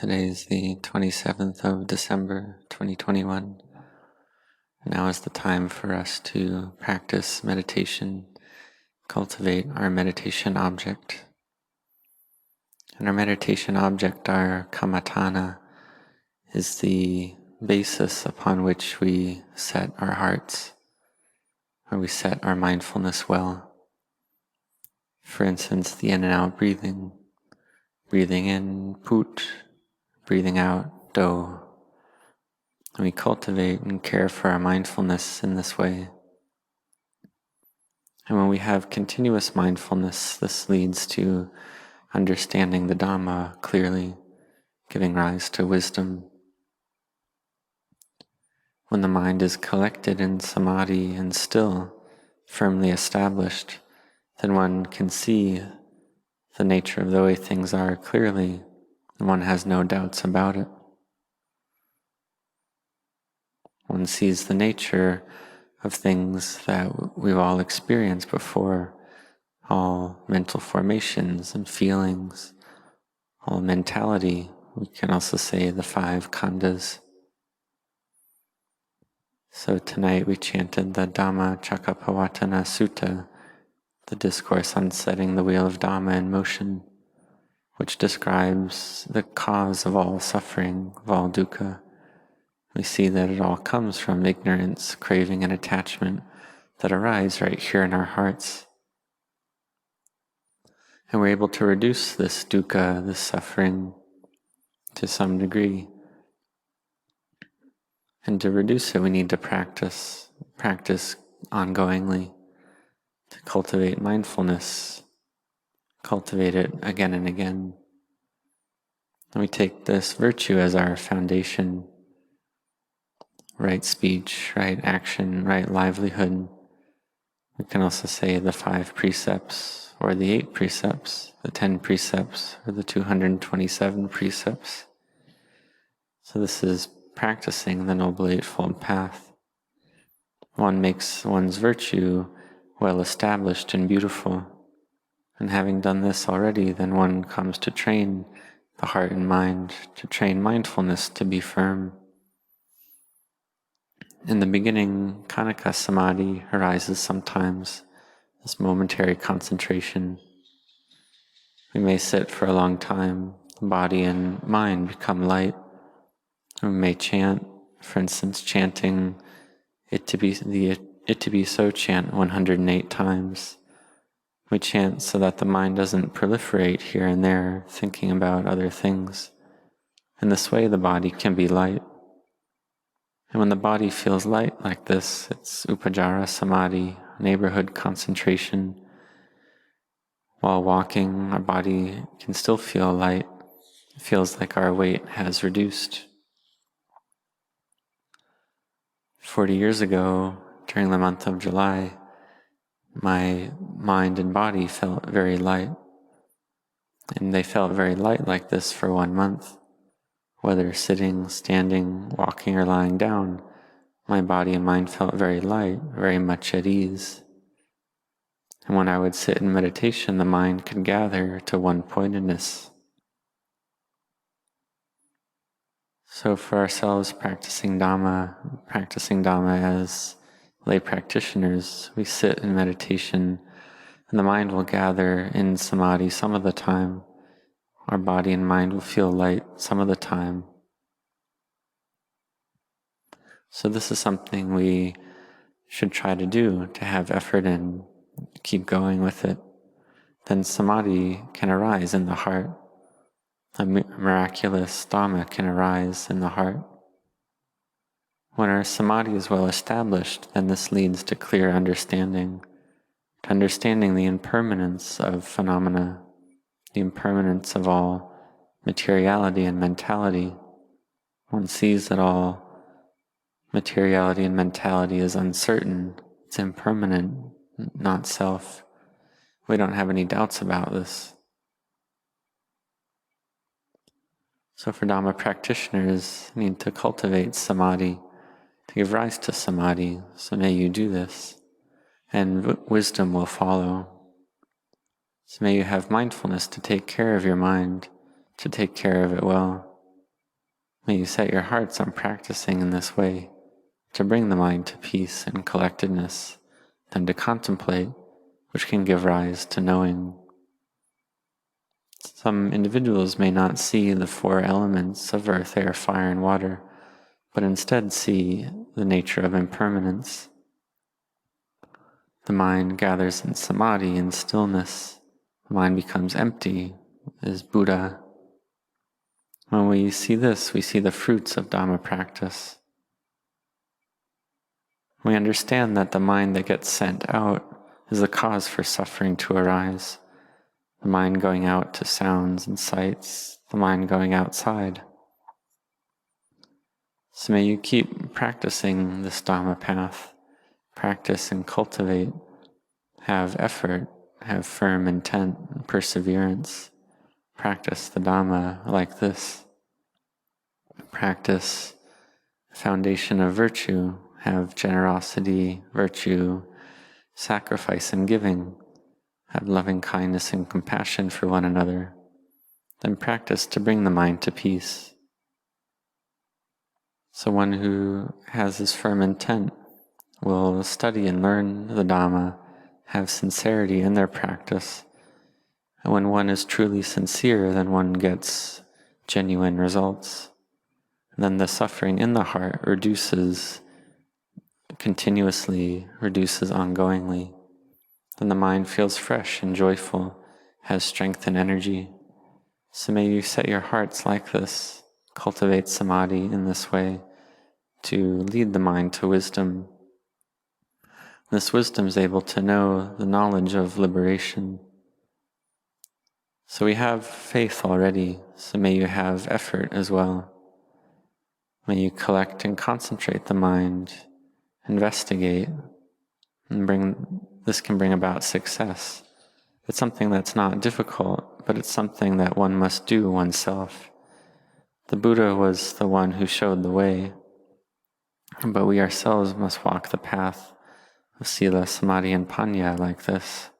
Today is the 27th of December, 2021. Now is the time for us to practice meditation, cultivate our meditation object. And our meditation object, our kammatthana, is the basis upon which we set our hearts, or we set our mindfulness well. For instance, the in and out breathing. Breathing in, put, breathing out, do. And we cultivate and care for our mindfulness in this way. And when we have continuous mindfulness, this leads to understanding the Dhamma clearly, giving rise to wisdom. When the mind is collected in samadhi and still, firmly established, then one can see the nature of the way things are clearly, and one has no doubts about it. One sees the nature of things that we've all experienced before, all mental formations and feelings, all mentality. We can also say the 5 khandhas. So tonight we chanted the Dhamma Chakkappavattana Sutta, the discourse on setting the wheel of Dhamma in motion, which describes the cause of all suffering, of all dukkha. We see that it all comes from ignorance, craving, and attachment that arise right here in our hearts. And we're able to reduce this dukkha, this suffering, to some degree. And to reduce it, we need to practice ongoingly, to cultivate mindfulness, cultivate it again and again. And we take this virtue as our foundation: right speech, right action, right livelihood. We can also say the 5 precepts, or the 8 precepts, the 10 precepts, or the 227 precepts. So this is practicing the Noble Eightfold Path. One makes one's virtue well established and beautiful. And having done this already, then one comes to train the heart and mind, to train mindfulness to be firm. In the beginning, Khanika Samadhi arises sometimes, this momentary concentration. We may sit for a long time, the body and mind become light. We may chant, for instance, chanting it to be so chant 108 times. We chant so that the mind doesn't proliferate here and there, thinking about other things. In this way, the body can be light. And when the body feels light like this, it's upajjhara samadhi, neighborhood concentration. While walking, our body can still feel light. It feels like our weight has reduced. 40 years ago, during the month of July, my mind and body felt very light. And they felt very light like this for 1 month. Whether sitting, standing, walking, or lying down, my body and mind felt very light, very much at ease. And when I would sit in meditation, the mind could gather to one-pointedness. So for ourselves, practicing Dhamma as lay practitioners, we sit in meditation, and the mind will gather in samadhi some of the time. Our body and mind will feel light some of the time. So this is something we should try to do, to have effort in, keep going with it. Then samadhi can arise in the heart. A miraculous Dhamma can arise in the heart. When our samadhi is well established, then this leads to clear understanding, to understanding the impermanence of phenomena, the impermanence of all materiality and mentality. One sees that all materiality and mentality is uncertain, it's impermanent, not self. We don't have any doubts about this. So for Dhamma practitioners, need to cultivate samadhi, to give rise to samadhi. So may you do this, and wisdom will follow. So may you have mindfulness to take care of your mind, to take care of it well. May you set your hearts on practicing in this way to bring the mind to peace and collectedness, then to contemplate, which can give rise to knowing. Some individuals may not see the four elements of earth, air, fire, and water, but instead see the nature of impermanence. The mind gathers in samadhi and stillness. The mind becomes empty, is Buddha. When we see this, we see the fruits of Dhamma practice. We understand that the mind that gets sent out is the cause for suffering to arise. The mind going out to sounds and sights, the mind going outside. So may you keep practicing this Dhamma path. Practice and cultivate. Have effort, have firm intent and perseverance. Practice the Dhamma like this. Practice the foundation of virtue. Have generosity, virtue, sacrifice and giving. Have loving kindness and compassion for one another. Then practice to bring the mind to peace. So one who has this firm intent will study and learn the Dhamma, have sincerity in their practice. And when one is truly sincere, then one gets genuine results. And then the suffering in the heart reduces continuously, reduces ongoingly. Then the mind feels fresh and joyful, has strength and energy. So may you set your hearts like this, cultivate samadhi in this way, to lead the mind to wisdom. This wisdom is able to know the knowledge of liberation. So we have faith already, so may you have effort as well. May you collect and concentrate the mind, investigate, and this can bring about success. It's something that's not difficult, but it's something that one must do oneself. The Buddha was the one who showed the way, but we ourselves must walk the path of sila, samadhi, and panya like this.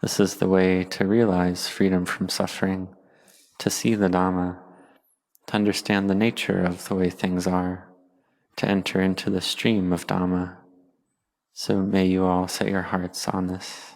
This is the way to realize freedom from suffering, to see the Dhamma, to understand the nature of the way things are, to enter into the stream of Dhamma. So may you all set your hearts on this.